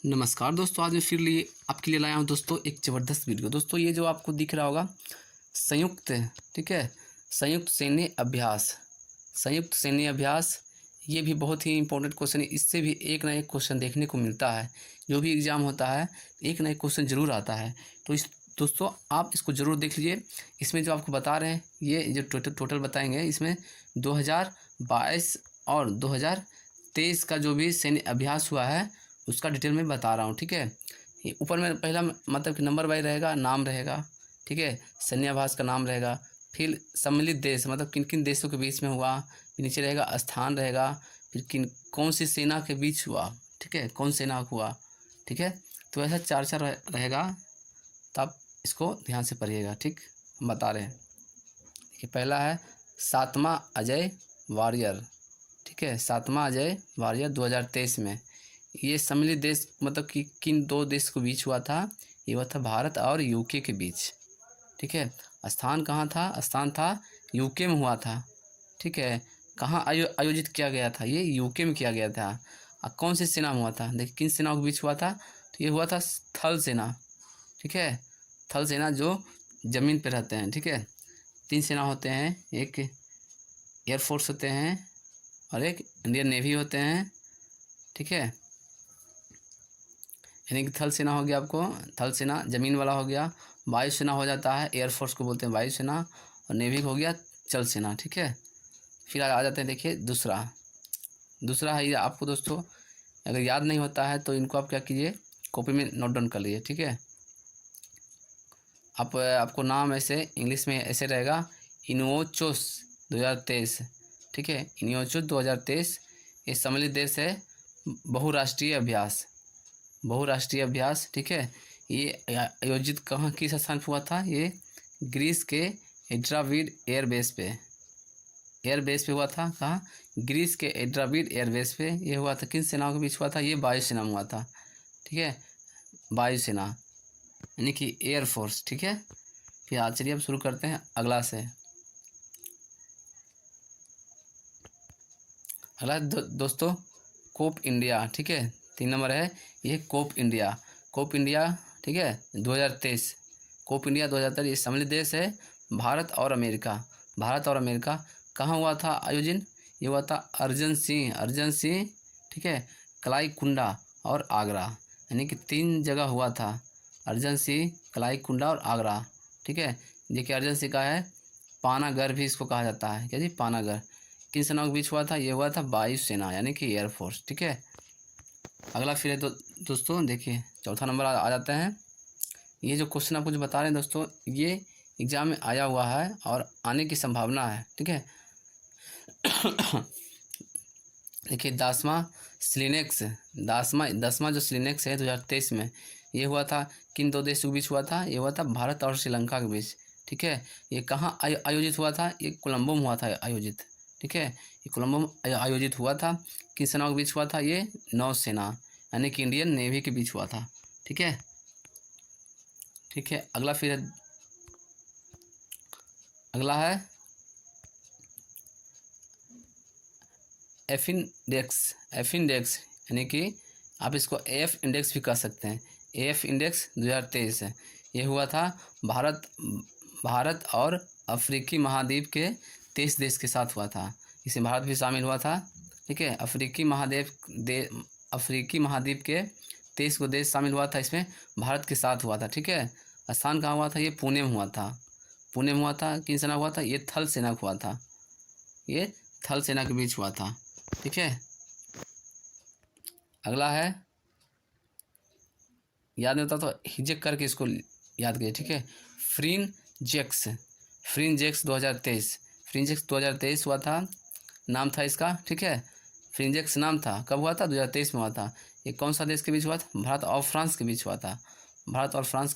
नमस्कार दोस्तों, आज मैं फिर लिए आपके लिए लाया हूँ दोस्तों एक ज़बरदस्त वीडियो। दोस्तों ये जो आपको दिख रहा होगा संयुक्त, ठीक है, संयुक्त सैन्य अभ्यास। संयुक्त सैन्य अभ्यास ये भी बहुत ही इंपॉर्टेंट क्वेश्चन है। इससे भी एक ना एक क्वेश्चन देखने को मिलता है। जो भी एग्ज़ाम होता है एक ना एक क्वेश्चन ज़रूर आता है। तो इस दोस्तों आप इसको ज़रूर देख लीजिए। इसमें जो आपको बता रहे हैं ये जो टोटल बताएंगे, इसमें 2022 और 2023 का जो भी सैन्य अभ्यास हुआ है उसका डिटेल में बता रहा हूँ, ठीक है। ये ऊपर में पहला मतलब कि नंबर वाइज रहेगा, नाम रहेगा, ठीक है, सैन्याभास का नाम रहेगा, फिर सम्मिलित देश मतलब किन किन देशों के बीच में हुआ, फिर नीचे रहेगा स्थान रहेगा, फिर किन कौन सी सेना के बीच हुआ, ठीक है, कौन सेना हुआ, ठीक है। तो ऐसा चार चार रहेगा, तो आप इसको ध्यान से पढ़िएगा, ठीक। हम बता रहे हैं। देखिए पहला है 7वां अजय वॉरियर, ठीक है, 7वां अजय वॉरियर 2023 में। ये सम्मिलित देश मतलब कि किन दो देश के बीच हुआ था, ये हुआ था भारत और यूके के बीच, ठीक है। स्थान कहाँ था, स्थान था यूके में हुआ था, ठीक है। कहाँ आयोजित किया गया था, ये यूके में किया गया था। और कौन सी सेना में हुआ था, देखिए किन सेनाओं के बीच हुआ था, तो ये हुआ था थल सेना, ठीक है। थल सेना जो ज़मीन पे रहते हैं, ठीक है। 3 सेना होते हैं, एक एयरफोर्स होते हैं और एक इंडियन नेवी होते हैं, ठीक है। यानी कि थल सेना हो गया, आपको थल सेना ज़मीन वाला हो गया, वायुसेना हो जाता है, एयरफोर्स को बोलते हैं वायुसेना, और नेवी हो गया जल सेना, ठीक है। फिर आ जाते हैं, देखिए दूसरा है ये आपको दोस्तों अगर याद नहीं होता है तो इनको आप क्या कीजिए, कॉपी में नोट डाउन कर लीजिए, ठीक है। आपको नाम ऐसे इंग्लिश में ऐसे रहेगा, इनोचोस 2023, ठीक है, इनोचोस 2023। ये सम्मिलित देश है, बहुराष्ट्रीय अभ्यास, बहुराष्ट्रीय अभ्यास, ठीक है। ये आयोजित कहाँ किस स्थान पर हुआ था, ये ग्रीस के एड्राविड एयरबेस पे हुआ था। कहाँ, ग्रीस के एड्राविड एयरबेस पे ये हुआ था। किन सेनाओं के बीच हुआ था, ये वायुसेना में हुआ था, ठीक है, वायुसेना यानी कि एयरफोर्स, ठीक है। फिर आज चलिए अब शुरू करते हैं अगला से। अगला दोस्तों कोप इंडिया, ठीक है, 3 नंबर है ये कोप इंडिया, ठीक है, 2023। कोप इंडिया 2023 ये सम्मिलित देश है, भारत और अमेरिका। कहाँ हुआ था आयोजन, ये हुआ था अर्जन सिंह, ठीक है, कलाई कुंडा और आगरा, यानी कि 3 जगह हुआ था, अर्जन सिंह, कलाई कुंडा और आगरा, ठीक है। देखिए अर्जन सिंह का है पानागढ़ भी इसको कहा जाता है, क्या जी, पानागढ़। किन सेनाओं के बीच हुआ था, ये हुआ था वायुसेना यानी कि एयरफोर्स, ठीक है। अगला फिर है दोस्तों देखिए चौथा नंबर आ जाता है। ये जो क्वेश्चन आपको जो बता रहे हैं दोस्तों, ये एग्ज़ाम में आया हुआ है और आने की संभावना है, ठीक है। देखिए 10वां जो स्लिनेक्स है 2023 में, ये हुआ था किन 2 देशों के बीच हुआ था, ये हुआ था भारत और श्रीलंका के बीच, ठीक है। ये कहाँ आयोजित हुआ था, ये कोलंबो में हुआ था आयोजित, ठीक है। ये कोलंबो में आयोजित हुआ था। किन सेनाओं के बीच हुआ था, ये नौसेना यानी कि इंडियन नेवी के बीच हुआ था, ठीक है। अगला फिर अगला है एफ इंडेक्स यानी कि आप इसको एफ इंडेक्स भी कह सकते हैं। एफ इंडेक्स 2023 है, ये हुआ था भारत और अफ्रीकी महाद्वीप के 23 देश के साथ हुआ था। इसमें भारत भी शामिल हुआ था, ठीक है। अफ्रीकी महाद्वीप के 23 को देश शामिल हुआ था, इसमें भारत के साथ हुआ था, ठीक है। स्थान कहाँ हुआ था, ये पुणे में हुआ था, किन सेना हुआ था, ये थल सेना हुआ था, ये थल सेना के बीच हुआ था, ठीक है। अगला है, याद नहीं होता तो हिजक करके इसको याद करिए, ठीक है। फ्रिंजेक्स 2023 हुआ था, नाम था इसका, ठीक है। फ्रिंजेक्स नाम था, कब हुआ था, 2023 में हुआ था। ये कौन सा देश के बीच हुआ था, भारत और फ्रांस के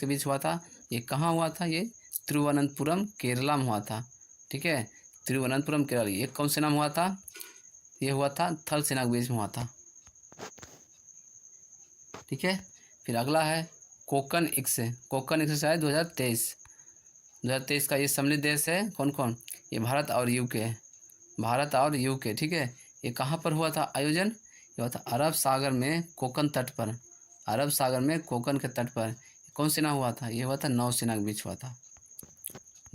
बीच हुआ था। ये कहाँ हुआ था, ये तिरुवनंतपुरम केरला में हुआ था, ठीक है, तिरुवनंतपुरम केरल। ये कौन से नाम हुआ था, ये हुआ था थल सेना के बीच में हुआ था, ठीक है। फिर अगला है कोकन एक्सरसाइज 2023 का ये सम्मिलित देश है, कौन, ये भारत और यूके, ठीक है। ये कहाँ पर हुआ था आयोजन, ये हुआ था अरब सागर में कोकन तट पर, अरब सागर में कोकन के तट पर कौन सेना हुआ था? ये हुआ था नौसेना के बीच हुआ था,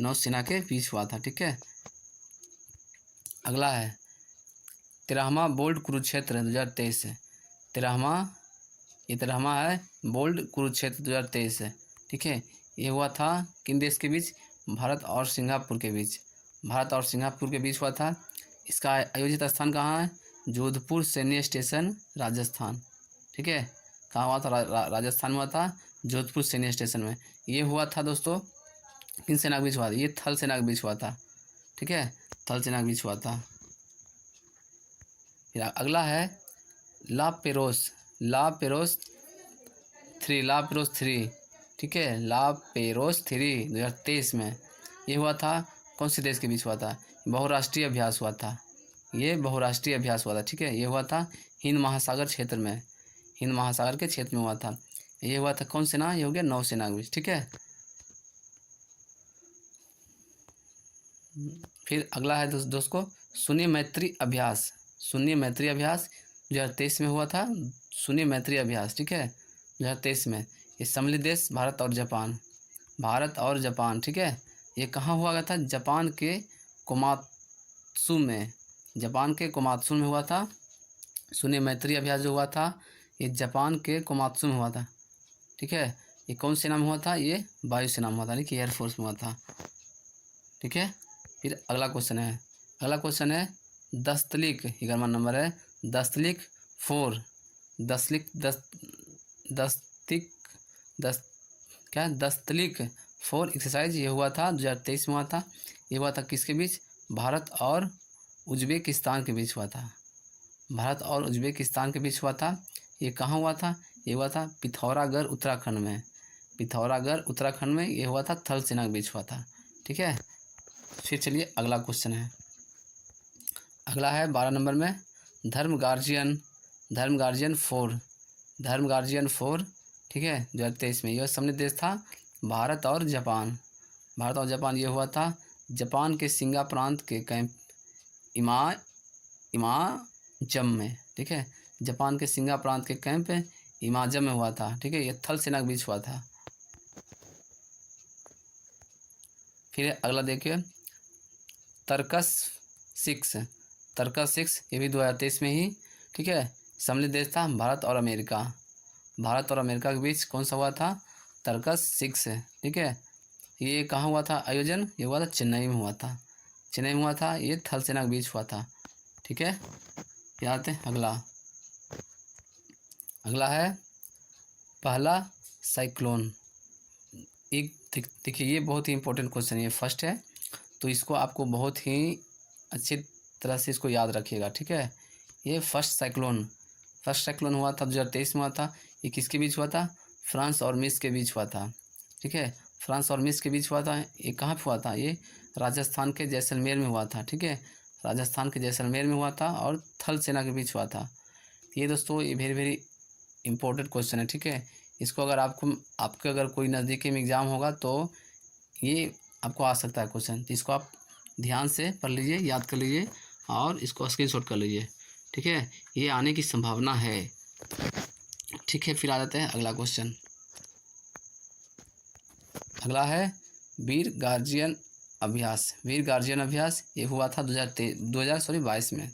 नौसेना के बीच हुआ था। ठीक है, अगला है 13वां बोल्ड कुरुक्षेत्र 2023 है। 13वां है बोल्ड कुरुक्षेत्र 2023 है। ठीक है, ये हुआ था किन देश के बीच? भारत और सिंगापुर के बीच, भारत और सिंगापुर के बीच हुआ था। इसका आयोजित स्थान कहाँ है? जोधपुर सैन्य स्टेशन, राजस्थान। ठीक है, कहाँ हुआ था? राजस्थान में हुआ था, जोधपुर सैन्य स्टेशन में। ये हुआ था दोस्तों किन सेना के बीच हुआ था? ये थल सेना के बीच हुआ था। ठीक है, थल सेना के बीच हुआ था। फिर अगला है ला पेरोस 3। ठीक है, ला पेरोस 3 2023 में ये हुआ था कौन से देश के बीच हुआ था? बहुराष्ट्रीय अभ्यास हुआ था, ये बहुराष्ट्रीय अभ्यास हुआ था। ठीक है, ये हुआ था हिंद महासागर क्षेत्र में, हिंद महासागर के क्षेत्र में हुआ था। ये हुआ था कौन सेना? ये हो गया नौसेना के बीच। ठीक है, फिर अगला है दोस्तों शून्य मैत्री अभ्यास, शून्य मैत्री अभ्यास 2023 में हुआ था, शून्य मैत्री अभ्यास। ठीक है, 2023 में। ये सम्मिलित देश भारत और जापान, भारत और जापान। ठीक है, ये कहाँ हुआ था? जापान के कोमात्सु में, जापान के कोमात्सु में हुआ था। शून्य मैत्री अभ्यास जो हुआ था ये जापान के कोमात्सु में हुआ था। ठीक है, ये कौन सेना में हुआ था? ये वायुसेना में हुआ था, यानी कि एयरफोर्स में हुआ था। ठीक है, फिर अगला क्वेश्चन है दस्तलिक, 11वां नंबर है दस्तलिक 4, दस्तलिक 4 एक्सरसाइज। ये हुआ था 2023 में हुआ था। ये हुआ था किसके बीच? भारत और उज्बेकिस्तान के बीच हुआ था, भारत और उज्बेकिस्तान के बीच हुआ था। ये कहाँ हुआ था? ये हुआ था पिथौरागढ़ उत्तराखंड में, पिथौरागढ़ उत्तराखंड में ये हुआ था, थल सेना के बीच हुआ था। ठीक है, फिर चलिए अगला क्वेश्चन है, अगला है 12 नंबर में धर्म गार्जियन 4, ठीक है 2023 में। यह सम्मिलित देश था भारत और जापान, ये हुआ था जापान के सिंगा प्रांत के कैंप इमाजम में। ठीक है, जापान के सिंगा प्रांत के कैंप इमाजम में हुआ था। ठीक है, यह थल सेना के बीच हुआ था। फिर अगला देखिए तर्कस 6, ये भी 2023 में ही। ठीक है, सम्मिलित देश था भारत और अमेरिका, के बीच कौन सा हुआ था? तर्कस 6। ठीक है, ये कहाँ हुआ था आयोजन? ये हुआ था चेन्नई में हुआ था, ये थल सेना के बीच हुआ था। ठीक है, फिर आते हैं अगला है पहला साइक्लोन। एक देखिए ये बहुत ही इंपॉर्टेंट क्वेश्चन है, फर्स्ट है, तो इसको आपको बहुत ही अच्छी तरह से इसको याद रखिएगा। ठीक है, ये फर्स्ट साइक्लोन हुआ था 2023 में हुआ था। ये किसके बीच हुआ था? फ्रांस और मिस्र के बीच हुआ था। ठीक है, फ्रांस और मिस्र के बीच हुआ था। ये कहाँ पे हुआ था? ये राजस्थान के जैसलमेर में हुआ था। ठीक है, राजस्थान के जैसलमेर में हुआ था और थल सेना के बीच हुआ था। ये दोस्तों ये वेरी इंपॉर्टेंट क्वेश्चन है। ठीक है, इसको अगर आपके अगर कोई नज़दीकी में एग्ज़ाम होगा तो ये आपको आ सकता है क्वेश्चन, तो इसको आप ध्यान से पढ़ लीजिए, याद कर लीजिए और इसको स्क्रीनशॉट कर लीजिए। ठीक है, ये आने की संभावना है। ठीक है, फिर आ जाते हैं अगला क्वेश्चन। अगला है वीर गार्जियन अभ्यास। ये हुआ था 2022 में,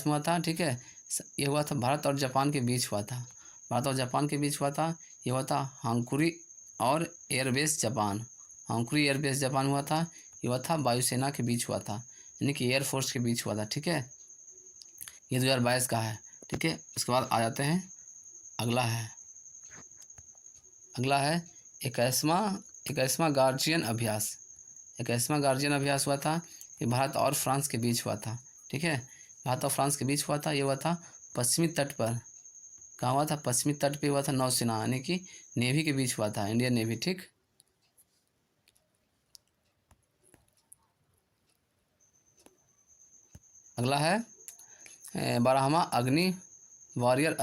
हुआ था। ठीक है, ये हुआ था भारत और जापान के बीच हुआ था, ये हुआ था हांकुरी और एयरबेस जापान, हुआ था। ये हुआ था वायुसेना के बीच हुआ था, यानी कि एयरफोर्स के बीच हुआ था। ठीक है, ये 2022 का है। ठीक है, उसके बाद आ जाते हैं अगला है 21वां गार्जियन अभ्यास। हुआ था, ये भारत और फ्रांस के बीच हुआ था। ठीक है, भारत और फ्रांस के बीच हुआ था। ये हुआ था पश्चिमी तट पर, कहाँ हुआ था? पश्चिमी तट पे हुआ था, नौसेना यानी कि नेवी के बीच हुआ था, इंडियन नेवी। ठीक, अगला है 12वां अग्नि वॉरियर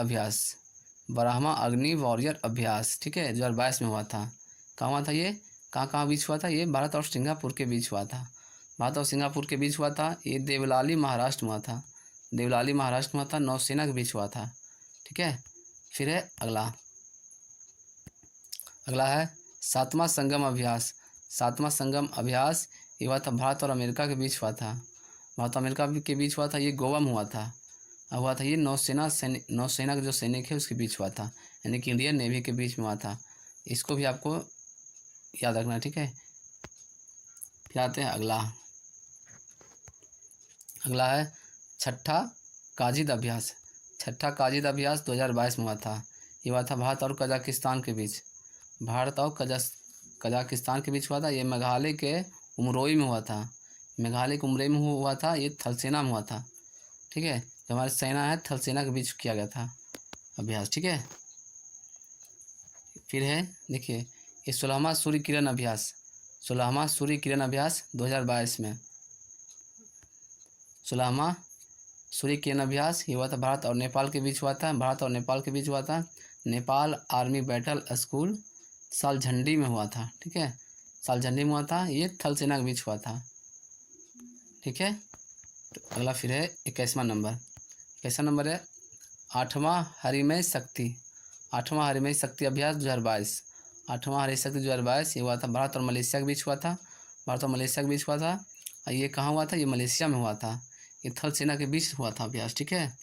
अभ्यास। ठीक है, 2022 में हुआ था। कहाँ हुआ था? ये कहाँ बीच हुआ था? ये भारत और सिंगापुर के बीच हुआ था, ये देवलाली महाराष्ट्र में हुआ था, नौसेना के बीच हुआ था। ठीक है, फिर है अगला अगला है सातवां संगम अभ्यास। सातवां संगम अभ्यास ये हुआ था भारत और अमेरिका के बीच हुआ था। भारत और अमेरिका के बीच हुआ था, ये गोवा में हुआ था। अब हुआ था ये नौसेना के जो सैनिक है उसके बीच हुआ था, यानी कि इंडियन नेवी के बीच में हुआ था। इसको भी आपको याद रखना, ठीक है। फिर आते हैं अगला। अगला है छठा काजिद अभ्यास। छठा काजिद अभ्यास 2022 में हुआ था। ये हुआ था भारत और कजाकिस्तान के बीच। भारत और कजाकिस्तान के बीच हुआ था। ये मेघालय के उमरोई में हुआ था। मेघालय के उमरोई में हुआ था। ये थल सेना में हुआ था, ठीक है। जो हमारी सेना है थल सेना के बीच किया गया था अभ्यास, ठीक है। फिर है देखिए ये 16वां सूर्य किरण अभ्यास। 16वां सूर्य किरण अभ्यास 2022 में। 16वां सूर्य किरण अभ्यास ये हुआ था भारत और नेपाल के बीच हुआ था। भारत और नेपाल के बीच हुआ था। नेपाल आर्मी बैटल स्कूल सालझंडी में हुआ था, ठीक है। सालझंडी में हुआ था। ये थल सेना के बीच हुआ था, ठीक है। तो अगला फिर है 21वां नंबर। 21वां नंबर है आठवां हरिमय शक्ति। आठवां हरिमय शक्ति अभ्यास 2022। आठवां हरिमय शक्ति 2022 ये हुआ था भारत और मलेशिया के बीच हुआ था। भारत और मलेशिया के बीच हुआ था। और ये कहाँ हुआ था? ये मलेशिया में हुआ था। ये थल सेना के बीच हुआ था अभ्यास, ठीक है।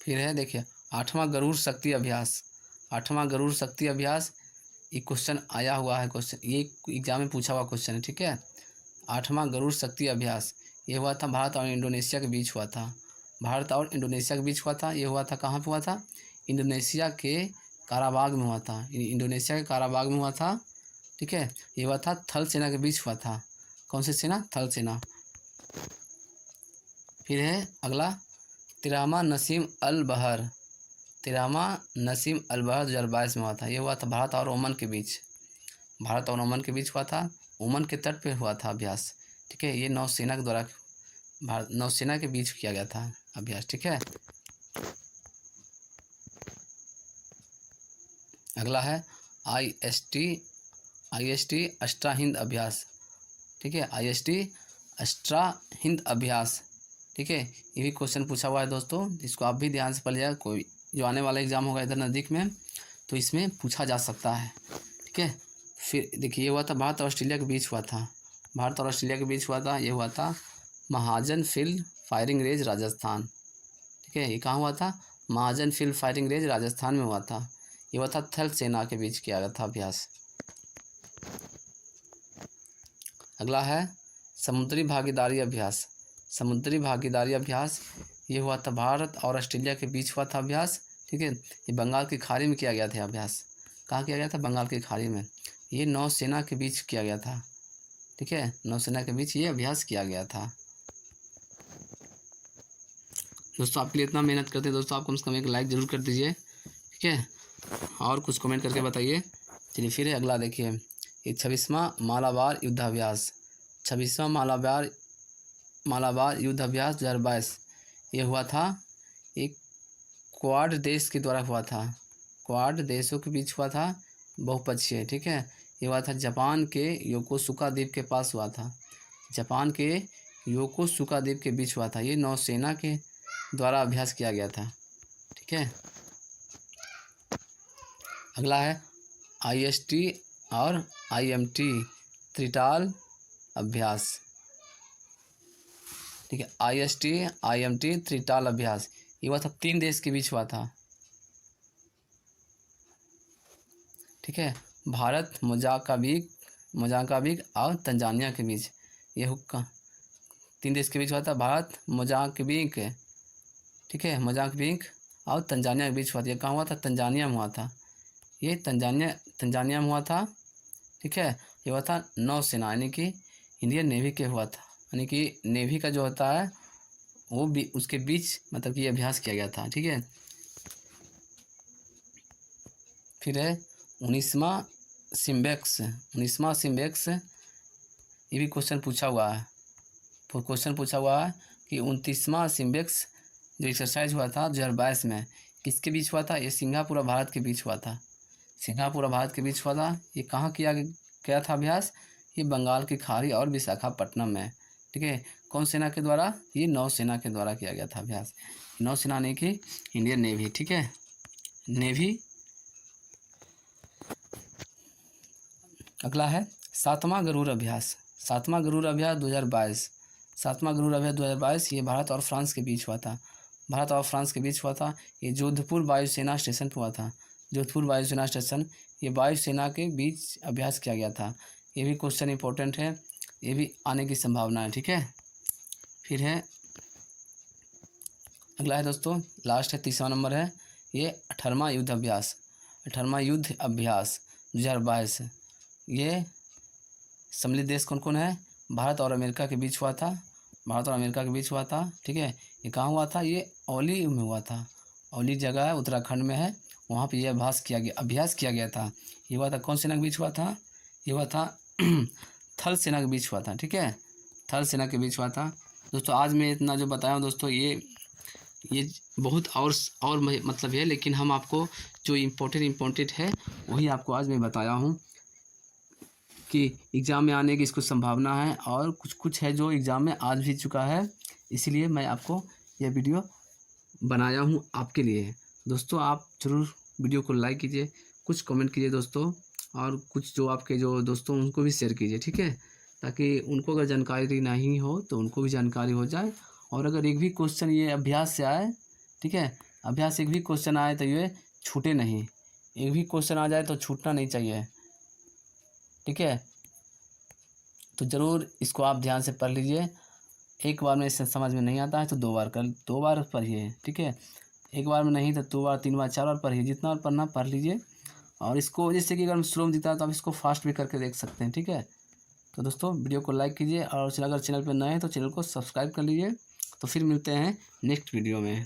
फिर है देखिए आठवां गरुड़ शक्ति अभ्यास। आठवां गरुड़ शक्ति अभ्यास ये क्वेश्चन आया हुआ है, क्वेश्चन ये एग्जाम में पूछा हुआ क्वेश्चन है, ठीक है। आठवां गरुड़ शक्ति अभ्यास ये हुआ था भारत और इंडोनेशिया के बीच हुआ था। भारत और इंडोनेशिया के बीच हुआ था। ये हुआ था कहाँ पे हुआ था? इंडोनेशिया के काराबाग में हुआ था। इंडोनेशिया के काराबाग में हुआ था, ठीक है। ये हुआ था थल सेना के बीच हुआ था। कौन सी सेना? थल सेना। फिर है अगला 13वां नसीम अल बहर। 13वां नसीम अल बहर 2022 में हुआ था। ये हुआ था भारत और ओमान के बीच। भारत और ओमान के बीच हुआ था। ओमान के तट पे हुआ था अभ्यास, ठीक है। ये नौसेना के द्वारा भारत नौसेना के बीच किया गया था अभ्यास, ठीक है। अगला है IST अष्टा हिंद अभ्यास, ठीक है। IST अष्टा हिंद अभ्यास, ठीक है। ये भी क्वेश्चन पूछा हुआ है दोस्तों, इसको आप भी ध्यान से पढ़िएगा। कोई जो आने वाला एग्जाम होगा इधर नज़दीक में तो इसमें पूछा जा सकता है, ठीक है। फिर देखिए ये हुआ था भारत और ऑस्ट्रेलिया के बीच हुआ था। भारत और ऑस्ट्रेलिया के बीच हुआ था। ये हुआ था महाजन फील्ड फायरिंग रेंज राजस्थान, ठीक है। ये कहाँ हुआ था? महाजन फील्ड फायरिंग रेंज राजस्थान में हुआ था। ये हुआ था थल सेना के बीच किया गया था अभ्यास। अगला है समुद्री भागीदारी अभ्यास। समुद्री भागीदारी अभ्यास ये हुआ था भारत और ऑस्ट्रेलिया के बीच हुआ था अभ्यास, ठीक है। ये बंगाल की खाड़ी में किया गया था अभ्यास। कहाँ किया गया था? बंगाल की खाड़ी में। ये नौसेना के बीच किया गया था, ठीक है। नौसेना के बीच ये अभ्यास किया गया था। दोस्तों आपके लिए इतना मेहनत करते हैं दोस्तों, आप कम से कम एक लाइक ज़रूर कर दीजिए, ठीक है। और कुछ कमेंट करके बताइए। चलिए फिर है अगला देखिए ये 26वां मालाबार युद्धाभ्यास। 26वां मालाबार युद्धाभ्यास 2022 ये हुआ था एक क्वाड देश के द्वारा हुआ था। क्वाड देशों के बीच हुआ था, बहुपक्षीय, ठीक है। ये हुआ था जापान के योकोसुका द्वीप के पास हुआ था। जापान के योकोसुका द्वीप के बीच हुआ था। ये नौसेना के द्वारा अभ्यास किया गया था, ठीक है। अगला है IST और IMT त्रिताल अभ्यास, ठीक है। IST IMT त्रिताल अभ्यास ये हुआ था 3 देश के बीच हुआ था, ठीक है। भारत मोजाम्बिक और तंजानिया के बीच ये हुक्का 3 देश के बीच हुआ था। भारत मोजाम्बिक, ठीक है, मोजाम्बिक और तंजानिया के बीच हुआ था। ये कहाँ हुआ था? तंजानिया में हुआ था। ये तंजानिया में हुआ था, ठीक है। ये हुआ था नौसेना यानी कि इंडियन नेवी के हुआ था, यानी कि नेवी का जो होता है वो भी उसके बीच मतलब कि ये अभ्यास किया गया था, ठीक है। फिर है 19वां सिम्बेक्स ये भी क्वेश्चन पूछा हुआ है। कि 29वां सिम्बेक्स जो एक्सरसाइज हुआ था 2022 में किसके बीच हुआ था? ये सिंगापुर भारत के बीच हुआ था। सिंगापुर भारत के बीच हुआ था। ये कहाँ किया गया था अभ्यास? ये बंगाल की खाड़ी और विशाखापट्टनम में, ठीक है। कौन सेना के द्वारा? ये नौसेना के द्वारा किया गया था अभ्यास। नौसेना ने की इंडियन नेवी, ठीक है, नेवी अगला है सातवां गरुड़ अभ्यास। सातवां गरुड़ अभ्यास 2022। सातवां गरुड़ अभ्यास 2022 ये भारत और फ्रांस के बीच हुआ था। भारत और फ्रांस के बीच हुआ था। ये जोधपुर वायुसेना स्टेशन पर हुआ था। जोधपुर वायुसेना स्टेशन, ये वायुसेना के बीच अभ्यास किया गया था। ये भी क्वेश्चन इंपॉर्टेंट है, ये भी आने की संभावना है। ठीक है, फिर है अगला है दोस्तों, लास्ट है, तीसरा नंबर है ये 18वां युद्ध अभ्यास। 18वां युद्ध अभ्यास 2022। ये सम्मिलित देश कौन कौन है? भारत और अमेरिका के बीच हुआ था। भारत और अमेरिका के बीच हुआ था। ठीक है, ये कहाँ हुआ था? ये औली में हुआ था। औली जगह है, उत्तराखंड में है, वहाँ पे ये अभ्यास किया गया था। ये हुआ था कौन सेना के बीच हुआ था? ये हुआ था थल सेना के बीच हुआ था। ठीक है, थल सेना के बीच हुआ था। दोस्तों आज मैं इतना जो बताया हूँ दोस्तों, ये बहुत और मतलब है, लेकिन हम आपको जो इम्पोर्टेंट है वही आपको आज मैं बताया हूँ कि एग्ज़ाम में आने की इसको संभावना है, और कुछ है जो एग्ज़ाम में आ भी चुका है, इसीलिए मैं आपको यह वीडियो बनाया हूँ आपके लिए। दोस्तों आप ज़रूर वीडियो को लाइक कीजिए, कुछ कमेंट कीजिए दोस्तों, और कुछ जो आपके जो दोस्तों उनको भी शेयर कीजिए। ठीक है, ताकि उनको अगर जानकारी नहीं हो तो उनको भी जानकारी हो जाए। और अगर एक भी क्वेश्चन ये अभ्यास से आए, ठीक है, अभ्यास एक भी क्वेश्चन आए तो ये छूटे नहीं। एक भी क्वेश्चन आ जाए तो छूटना नहीं चाहिए। ठीक है, तो ज़रूर इसको आप ध्यान से पढ़ लीजिए। एक बार में इससे समझ में नहीं आता है तो दो बार पढ़िए। ठीक है, एक बार में नहीं तो 2 बार 3 बार 4 बार पढ़िए, जितना बार पढ़ना पढ़ लीजिए। और इसको जैसे कि अगर स्लो में दिखता है तो आप इसको फास्ट भी करके देख सकते हैं। ठीक है, तो दोस्तों वीडियो को लाइक कीजिए, और अगर चैनल पर नए हैं तो चैनल को सब्सक्राइब कर लीजिए। तो फिर मिलते हैं नेक्स्ट वीडियो में।